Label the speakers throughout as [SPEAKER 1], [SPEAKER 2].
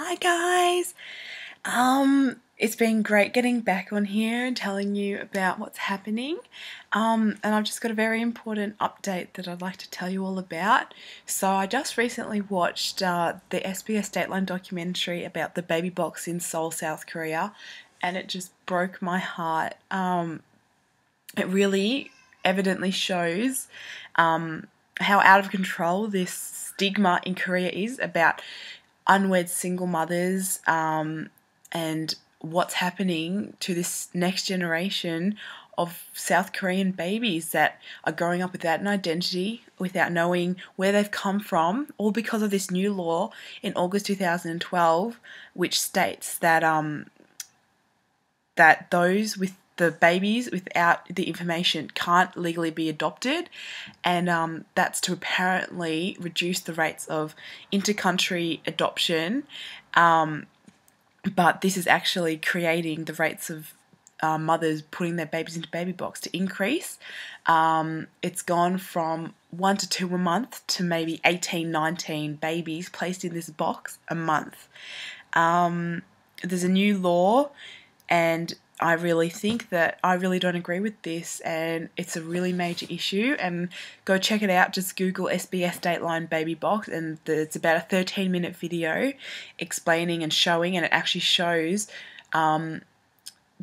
[SPEAKER 1] Hi guys. It's been great getting back on here and telling you about what's happening. And I've just got a very important update that I'd like to tell you all about. So I just recently watched the SBS Dateline documentary about the baby box in Seoul, South Korea, and it just broke my heart. It really evidently shows how out of control this stigma in Korea is about unwed single mothers, and what's happening to this next generation of South Korean babies that are growing up without an identity, without knowing where they've come from, all because of this new law in August 2012, which states that that those with the babies without the information can't legally be adopted, and that's to apparently reduce the rates of inter-country adoption, but this is actually creating the rates of mothers putting their babies into baby box to increase. It's gone from 1 to 2 a month to maybe 18, 19 babies placed in this box a month. There's a new law, and I really think that I really don't agree with this, and it's a really major issue. And go check it out. Just Google SBS Dateline baby box, and it's about a 13-minute video explaining and showing, and it actually shows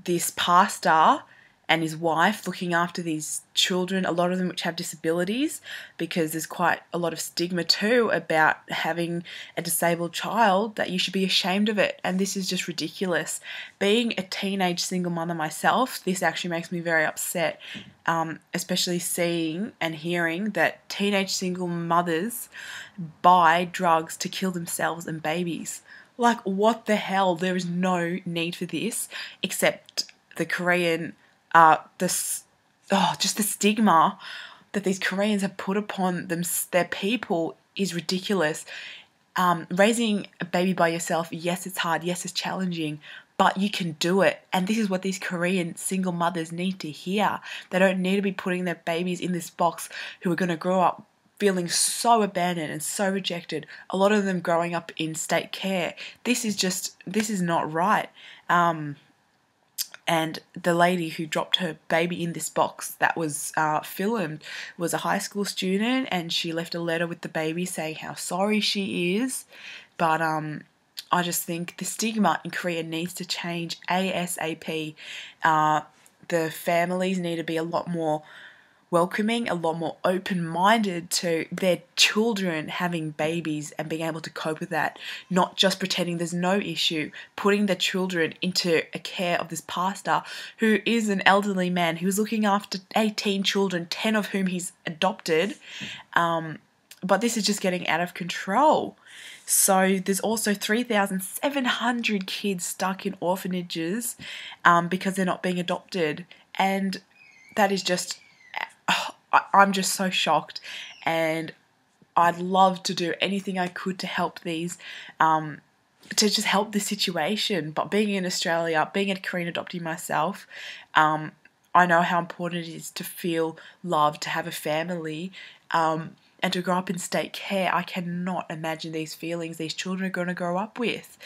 [SPEAKER 1] this pastor and his wife looking after these children, a lot of them which have disabilities, because there's quite a lot of stigma too about having a disabled child, that you should be ashamed of it, and this is just ridiculous. Being a teenage single mother myself, this actually makes me very upset, especially seeing and hearing that teenage single mothers buy drugs to kill themselves and babies. Like, what the hell? There is no need for this, except the Korean just the stigma that these Koreans have put upon their people is ridiculous. Raising a baby by yourself, yes, it's hard, yes, it's challenging, but you can do it. And this is what these Korean single mothers need to hear. They don't need to be putting their babies in this box who are going to grow up feeling so abandoned and so rejected. A lot of them growing up in state care. This is not right. And the lady who dropped her baby in this box that was filmed was a high school student, and she left a letter with the baby saying how sorry she is. But I just think the stigma in Korea needs to change ASAP. The families need to be a lot more welcoming, a lot more open-minded to their children having babies and being able to cope with that, not just pretending there's no issue, putting the children into a care of this pastor who is an elderly man who's looking after 18 children, 10 of whom he's adopted, but this is just getting out of control. So there's also 3,700 kids stuck in orphanages because they're not being adopted, and that is just... I'm just so shocked, and I'd love to do anything I could to help these, to just help this situation. But being in Australia, being a Korean adoptee myself, I know how important it is to feel loved, to have a family, and to grow up in state care. I cannot imagine these feelings these children are going to grow up with.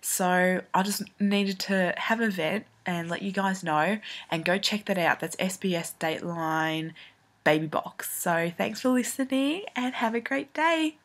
[SPEAKER 1] So I just needed to have a vent and let you guys know, and go check that out. That's SBS Dateline baby box. So thanks for listening, and have a great day.